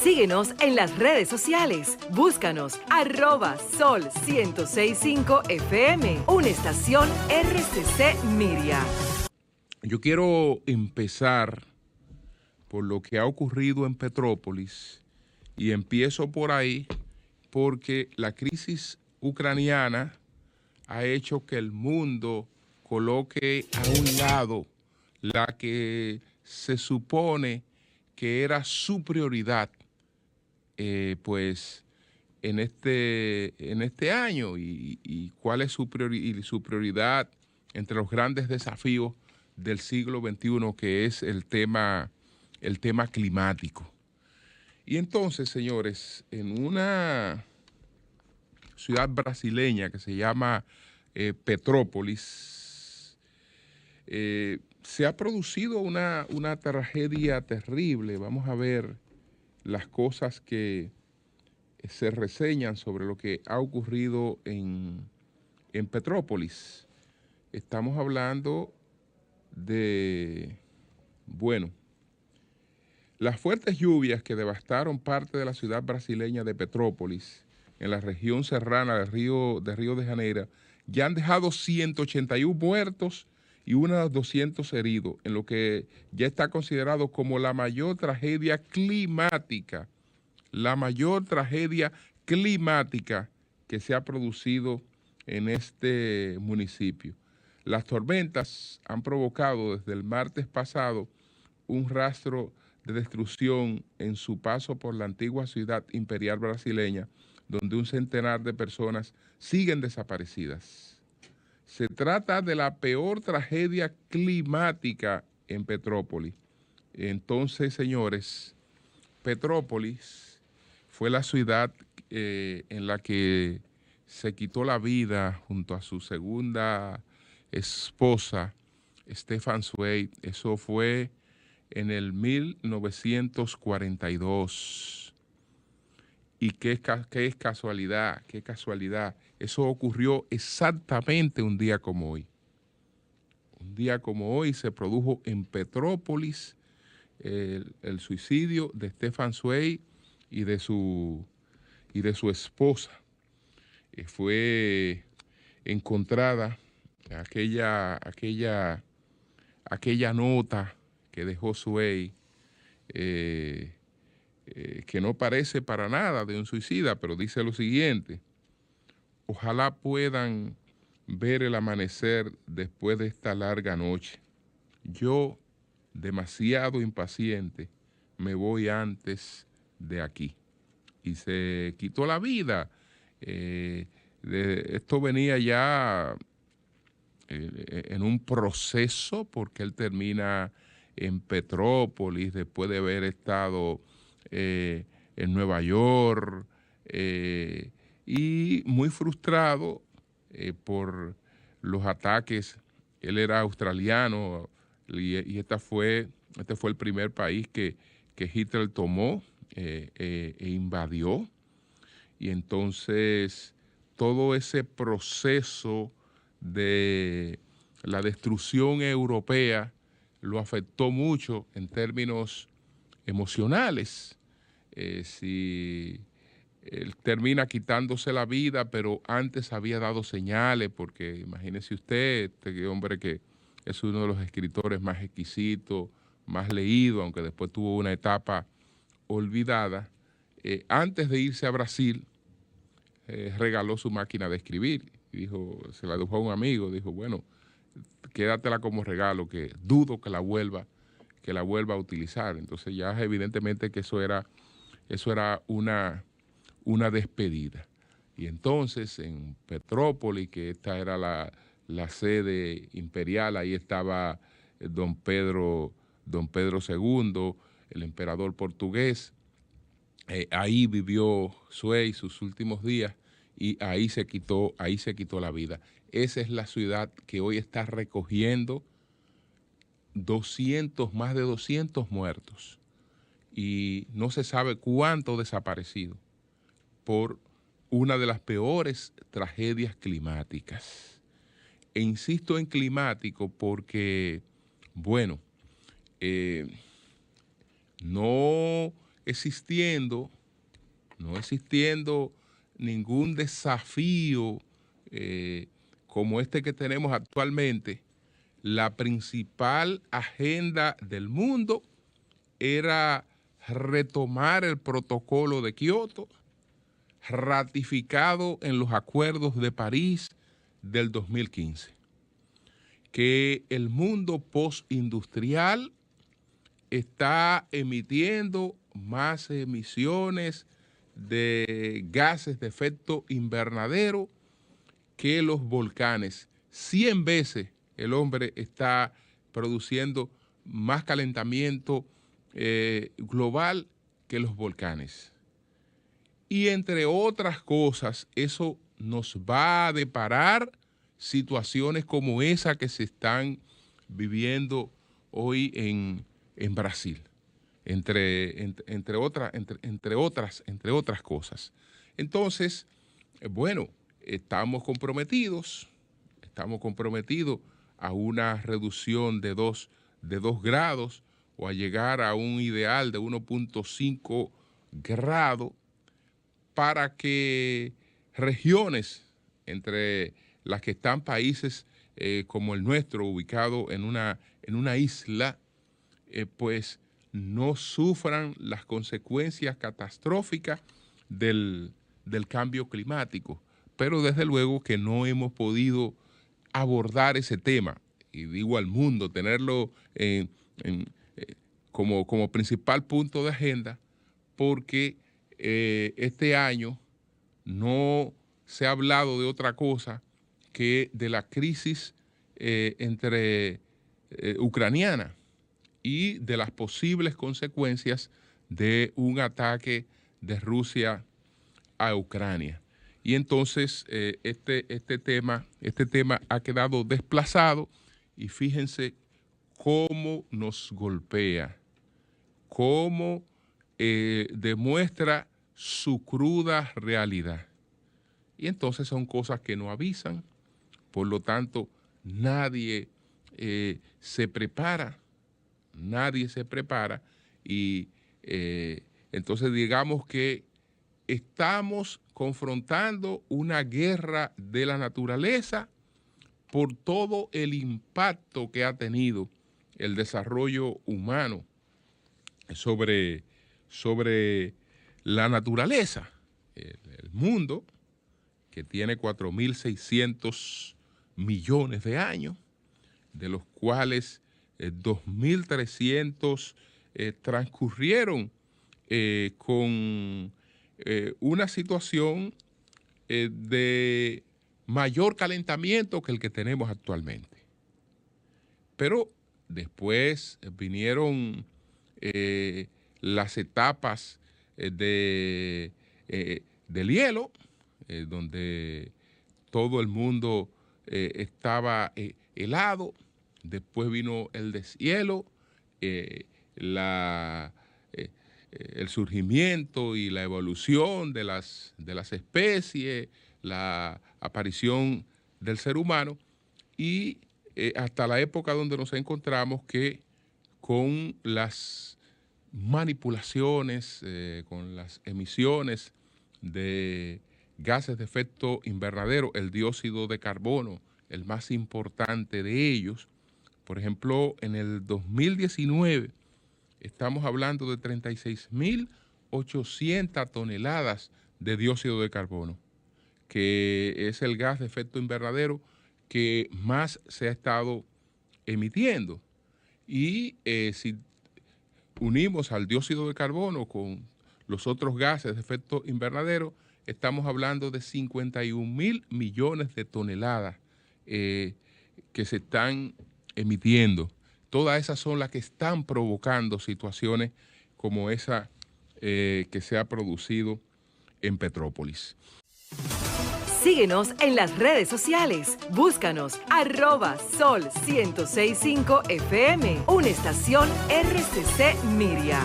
Síguenos en las redes sociales. Búscanos @Sol1065 FM, una estación RCC Miria. Yo quiero empezar por lo que ha ocurrido en Petrópolis y empiezo por ahí porque la crisis ucraniana ha hecho que el mundo coloque a un lado la que se supone que era su prioridad pues en este año y cuál es su prioridad entre los grandes desafíos del siglo XXI, que es el tema climático. Y entonces, señores, en una ciudad brasileña que se llama Petrópolis, se ha producido una tragedia terrible. Vamos a ver las cosas que se reseñan sobre lo que ha ocurrido en Petrópolis. Estamos hablando de, bueno, las fuertes lluvias que devastaron parte de la ciudad brasileña de Petrópolis, en la región serrana de Río de Janeiro, ya han dejado 181 muertos y unos 200 heridos, en lo que ya está considerado como la mayor tragedia climática que se ha producido en este municipio. Las tormentas han provocado desde el martes pasado un rastro de destrucción en su paso por la antigua ciudad imperial brasileña, donde un centenar de personas siguen desaparecidas. Se trata de la peor tragedia climática en Petrópolis. Entonces, señores, Petrópolis fue la ciudad en la que se quitó la vida junto a su segunda esposa, Stefan Zweig. Eso fue en el 1942. Y qué casualidad. Eso ocurrió exactamente un día como hoy. Un día como hoy se produjo en Petrópolis el suicidio de Stefan Zweig y de su esposa. Fue encontrada aquella nota que dejó Zweig, que no parece para nada de un suicida, pero dice lo siguiente: ojalá puedan ver el amanecer después de esta larga noche. Yo, demasiado impaciente, me voy antes de aquí. Y se quitó la vida. Esto venía ya en un proceso, porque él termina en Petrópolis después de haber estado en Nueva York y muy frustrado por los ataques. Él era australiano y este fue el primer país que Hitler tomó e invadió. Y entonces todo ese proceso de la destrucción europea lo afectó mucho en términos emocionales. Si él termina quitándose la vida, pero antes había dado señales, porque imagínese usted, este hombre que es uno de los escritores más exquisitos, más leído, aunque después tuvo una etapa olvidada, antes de irse a Brasil, regaló su máquina de escribir. Y dijo, se la dejó a un amigo, dijo, bueno, quédatela como regalo, que dudo que la vuelva a utilizar. Entonces ya evidentemente que eso era una despedida. Y entonces en Petrópolis, que esta era la sede imperial, ahí estaba don Pedro II, el emperador portugués. Ahí vivió Zweig sus últimos días y ahí se quitó la vida. Esa es la ciudad que hoy está recogiendo más de 200 muertos y no se sabe cuánto desaparecidos por una de las peores tragedias climáticas. E insisto en climático porque, bueno, no existiendo ningún desafío como este que tenemos actualmente, la principal agenda del mundo era retomar el protocolo de Kioto, ratificado en los acuerdos de París del 2015, que el mundo postindustrial está emitiendo más emisiones de gases de efecto invernadero que los volcanes. 100 veces el hombre está produciendo más calentamiento global que los volcanes. Y entre otras cosas, eso nos va a deparar situaciones como esa que se están viviendo hoy en Brasil, entre otras cosas. Entonces, bueno, estamos comprometidos a una reducción de 2 grados o a llegar a un ideal de 1.5 grados para que regiones entre las que están países como el nuestro, ubicado en una isla, pues no sufran las consecuencias catastróficas del cambio climático. Pero desde luego que no hemos podido abordar ese tema, y digo al mundo, tenerlo como principal punto de agenda, porque este año no se ha hablado de otra cosa que de la crisis ucraniana y de las posibles consecuencias de un ataque de Rusia a Ucrania. Y entonces este tema ha quedado desplazado, y fíjense cómo nos golpea, cómo demuestra su cruda realidad. Y entonces son cosas que no avisan, por lo tanto nadie se prepara, y entonces digamos que estamos confrontando una guerra de la naturaleza por todo el impacto que ha tenido el desarrollo humano sobre la naturaleza. El mundo, que tiene 4.600 millones de años, de los cuales 2.300 transcurrieron con una situación de mayor calentamiento que el que tenemos actualmente. Pero después vinieron las etapas del hielo, donde todo el mundo estaba helado. Después vino el deshielo, el surgimiento y la evolución de las especies, la aparición del ser humano, y hasta la época donde nos encontramos, que con las manipulaciones, con las emisiones de gases de efecto invernadero, el dióxido de carbono, el más importante de ellos. Por ejemplo, en el 2019 estamos hablando de 36.800 toneladas de dióxido de carbono, que es el gas de efecto invernadero que más se ha estado emitiendo. Y si unimos al dióxido de carbono con los otros gases de efecto invernadero, estamos hablando de 51.000 millones de toneladas que se están emitiendo. Todas esas son las que están provocando situaciones como esa que se ha producido en Petrópolis. Síguenos en las redes sociales. Búscanos @Sol1065 FM, una estación RCC Miria.